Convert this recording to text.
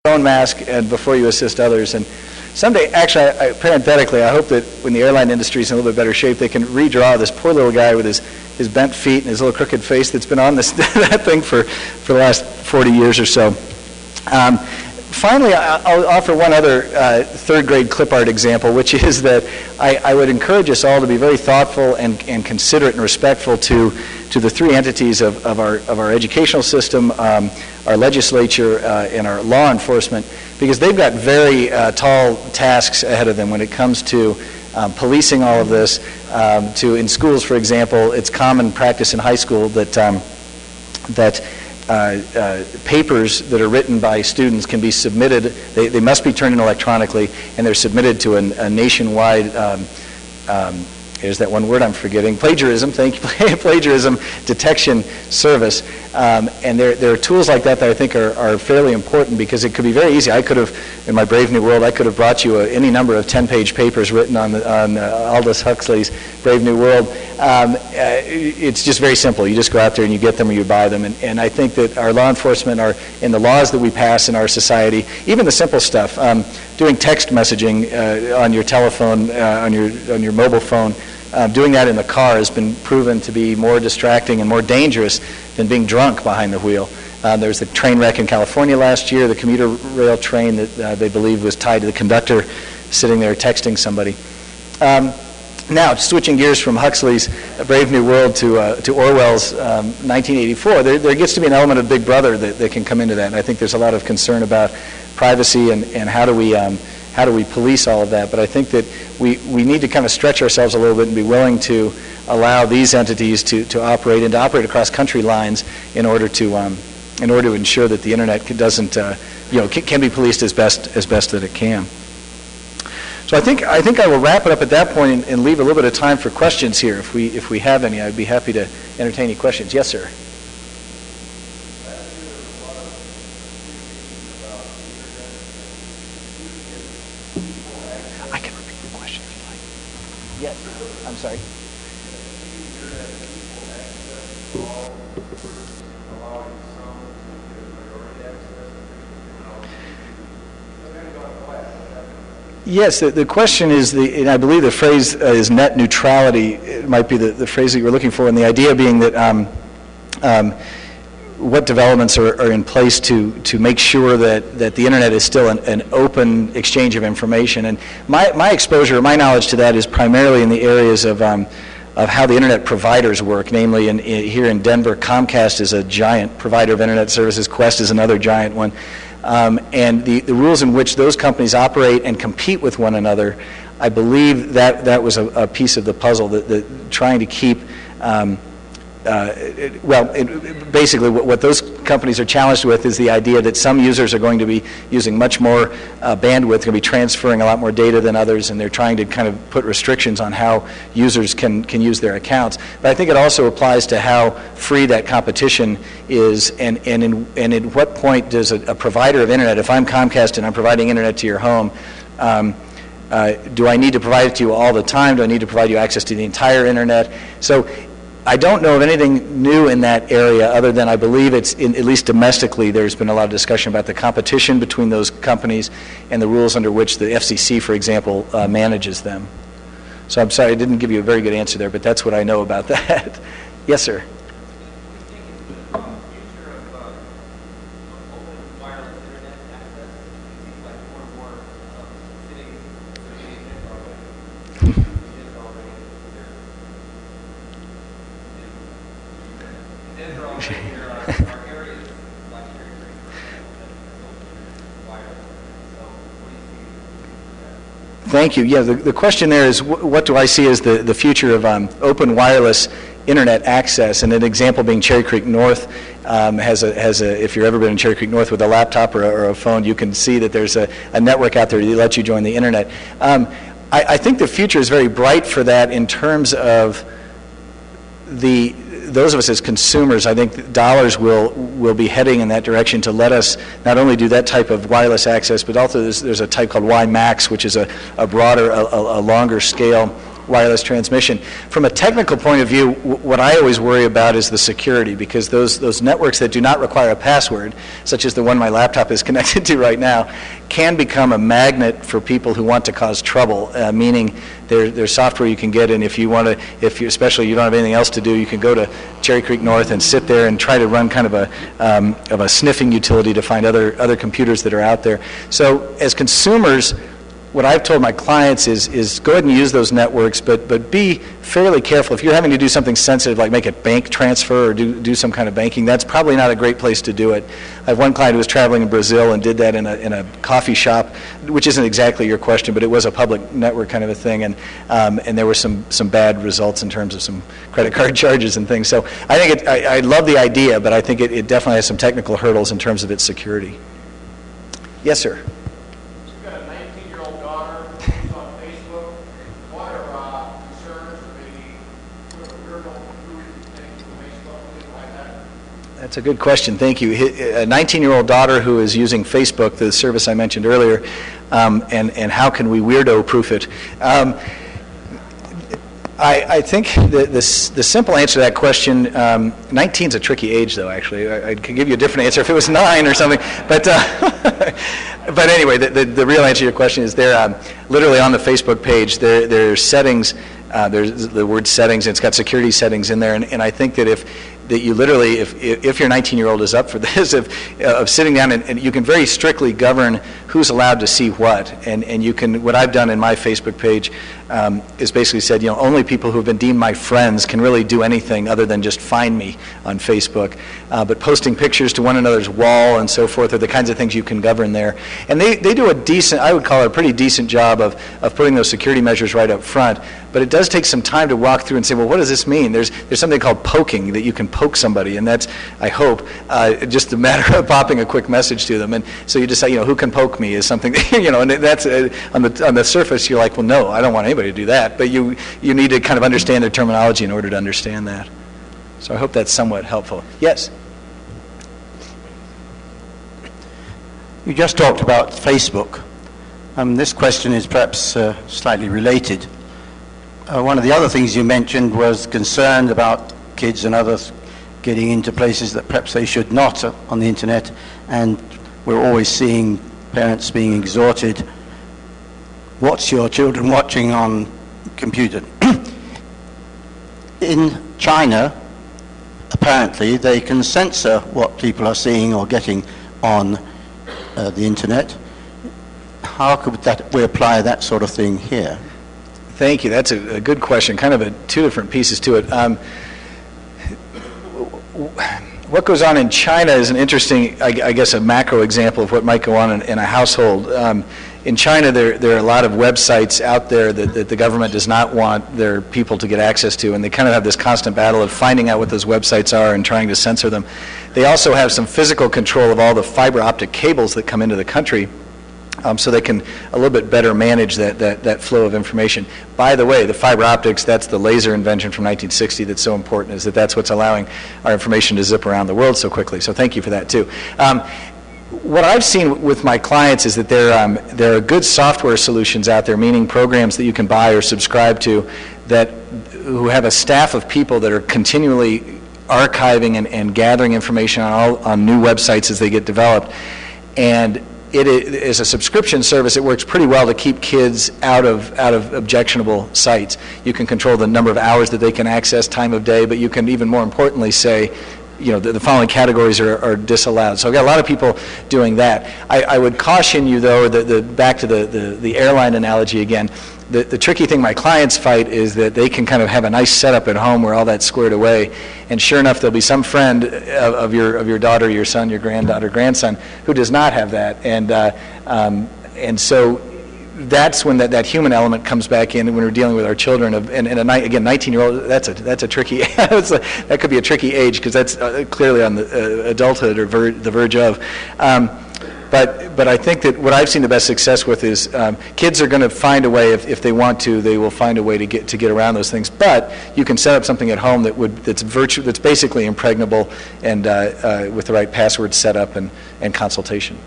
own mask and before you assist others. And someday, actually, parenthetically, I hope that when the airline industry is in a little bit better shape, they can redraw this poor little guy with his bent feet and his little crooked face that's been on this that thing for the last 40 years or so. Finally, I'll offer one other third-grade clip art example, which is that I would encourage us all to be very thoughtful and considerate and respectful to the three entities of our educational system, our legislature, and our law enforcement, because they've got very tall tasks ahead of them when it comes to policing all of this. In schools, for example, it's common practice in high school that papers that are written by students can be submitted. They must be turned in electronically, and they're submitted to a nationwide, here's that one word I'm forgetting, plagiarism, thank you, plagiarism detection service. And there are tools like that I think are fairly important, because it could be very easy. I could have, in my Brave New World, I could have brought you any number of 10-page papers written on Aldous Huxley's Brave New World. It's just very simple. You just go out there and you get them or you buy them. And I think that our law enforcement in the laws that we pass in our society, even the simple stuff, doing text messaging on your telephone, on your mobile phone, doing that in the car has been proven to be more distracting and more dangerous than being drunk behind the wheel. There was a train wreck in California last year, the commuter rail train that they believe was tied to the conductor sitting there texting somebody. Now, switching gears from Huxley's Brave New World to Orwell's 1984, there gets to be an element of Big Brother that can come into that, and I think there's a lot of concern about privacy and how do we police all of that. But I think that we need to kind of stretch ourselves a little bit and be willing to allow these entities to operate and to operate across country lines in order to ensure that the internet can be policed as best that it can. So I think I will wrap it up at that point and leave a little bit of time for questions here. If we have any, I'd be happy to entertain any questions. Yes, sir. I can repeat the question if you like. Yes, I'm sorry. Yes, the question is, and I believe the phrase is net neutrality. It might be the phrase that you were looking for, and the idea being that what developments are in place to make sure that the internet is still an open exchange of information. And my exposure, my knowledge to that is primarily in the areas of how the internet providers work. Namely, here in Denver, Comcast is a giant provider of internet services. Quest is another giant one. And the rules in which those companies operate and compete with one another, I believe that was a piece of the puzzle, that trying to keep, basically what those companies are challenged with is the idea that some users are going to be using much more bandwidth, going to be transferring a lot more data than others, and they're trying to kind of put restrictions on how users can use their accounts. But I think it also applies to how free that competition is, and at what point does a provider of internet, if I'm Comcast and I'm providing internet to your home, do I need to provide it to you all the time? Do I need to provide you access to the entire internet? So I don't know of anything new in that area, other than I believe at least domestically, there's been a lot of discussion about the competition between those companies and the rules under which the FCC, for example, manages them. So I'm sorry, I didn't give you a very good answer there, but that's what I know about that. Yes, sir. Thank you. Yeah, the question there is, what do I see as the future of open wireless internet access? And an example being Cherry Creek North has a, if you've ever been in Cherry Creek North with a laptop or a phone, you can see that there's a network out there that lets you join the internet. I think the future is very bright for that in terms of those of us as consumers. I think dollars will be heading in that direction to let us not only do that type of wireless access, but also there's a type called WiMAX, which is a broader, a longer scale wireless transmission. From a technical point of view, what I always worry about is the security, because those networks that do not require a password, such as the one my laptop is connected to right now, can become a magnet for people who want to cause trouble, meaning there's software you can get, and if you want to, especially you don't have anything else to do, you can go to Cherry Creek North and sit there and try to run kind of a sniffing utility to find other computers that are out there. So as consumers, what I've told my clients is go ahead and use those networks, but be fairly careful. If you're having to do something sensitive, like make a bank transfer or do some kind of banking, that's probably not a great place to do it. I have one client who was traveling in Brazil and did that in a coffee shop, which isn't exactly your question, but it was a public network kind of a thing, and there were some bad results in terms of some credit card charges and things. So I think I love the idea, but I think it definitely has some technical hurdles in terms of its security. Yes, sir. That's a good question. Thank you. A 19-year-old daughter who is using Facebook, the service I mentioned earlier, and how can we weirdo-proof it? I think the simple answer to that question, 19 is a tricky age, though, actually. I could give you a different answer if it was 9 or something. But anyway, the real answer to your question is there, literally on the Facebook page, there's settings. There's the word settings, and it's got security settings in there. And I think that that you literally, if your 19-year-old is up for this, of sitting down and you can very strictly govern who's allowed to see what, and you can, what I've done in my Facebook page is basically said, only people who have been deemed my friends can really do anything other than just find me on Facebook. But posting pictures to one another's wall and so forth are the kinds of things you can govern there. And they do a decent, I would call it a pretty decent job of putting those security measures right up front. But it does take some time to walk through and say, well, what does this mean? There's something called poking, that you can poke somebody, and that's, I hope, just a matter of popping a quick message to them. And so you decide, who can poke me is something, and that's on the surface you're like, well, no, I don't want anybody to do that. But you need to kind of understand their terminology in order to understand that. So I hope that's somewhat helpful. Yes? You just talked about Facebook. This question is perhaps slightly related. One of the other things you mentioned was concerned about kids and others getting into places that perhaps they should not on the internet, and we're always seeing parents being exhorted, what's your children watching on computer? In China, apparently they can censor what people are seeing or getting on the internet. How could we apply that sort of thing here? Thank you. That's a good question. Kind of two different pieces to it. What goes on in China is an interesting, I guess, a macro example of what might go on in a household. In China, there are a lot of websites out there that the government does not want their people to get access to, and they kind of have this constant battle of finding out what those websites are and trying to censor them. They also have some physical control of all the fiber optic cables that come into the country. So they can a little bit better manage that flow of information. By the way, the fiber optics, that's the laser invention from 1960 that's so important, is that's what's allowing our information to zip around the world so quickly. So thank you for that, too. What I've seen with my clients is that there are good software solutions out there, meaning programs that you can buy or subscribe to, who have a staff of people that are continually archiving and gathering information on new websites as they get developed. And it is a subscription service. It works pretty well to keep kids out of objectionable sites. You can control the number of hours that they can access, time of day, but you can even more importantly say, the following categories are disallowed. So I've got a lot of people doing that. I would caution you, though, back to the airline analogy again. The tricky thing my clients fight is that they can kind of have a nice setup at home where all that's squared away, and sure enough, there'll be some friend of your daughter, your son, your granddaughter, grandson who does not have that, and so that's when that human element comes back in when we're dealing with our children. Again, 19-year-old, that's a tricky. That could be a tricky age because that's clearly on the adulthood or the verge of. But I think that what I've seen the best success with is kids are going to find a way, if they want to, they will find a way to get around those things. But you can set up something at home that's basically impregnable and with the right password setup and consultation.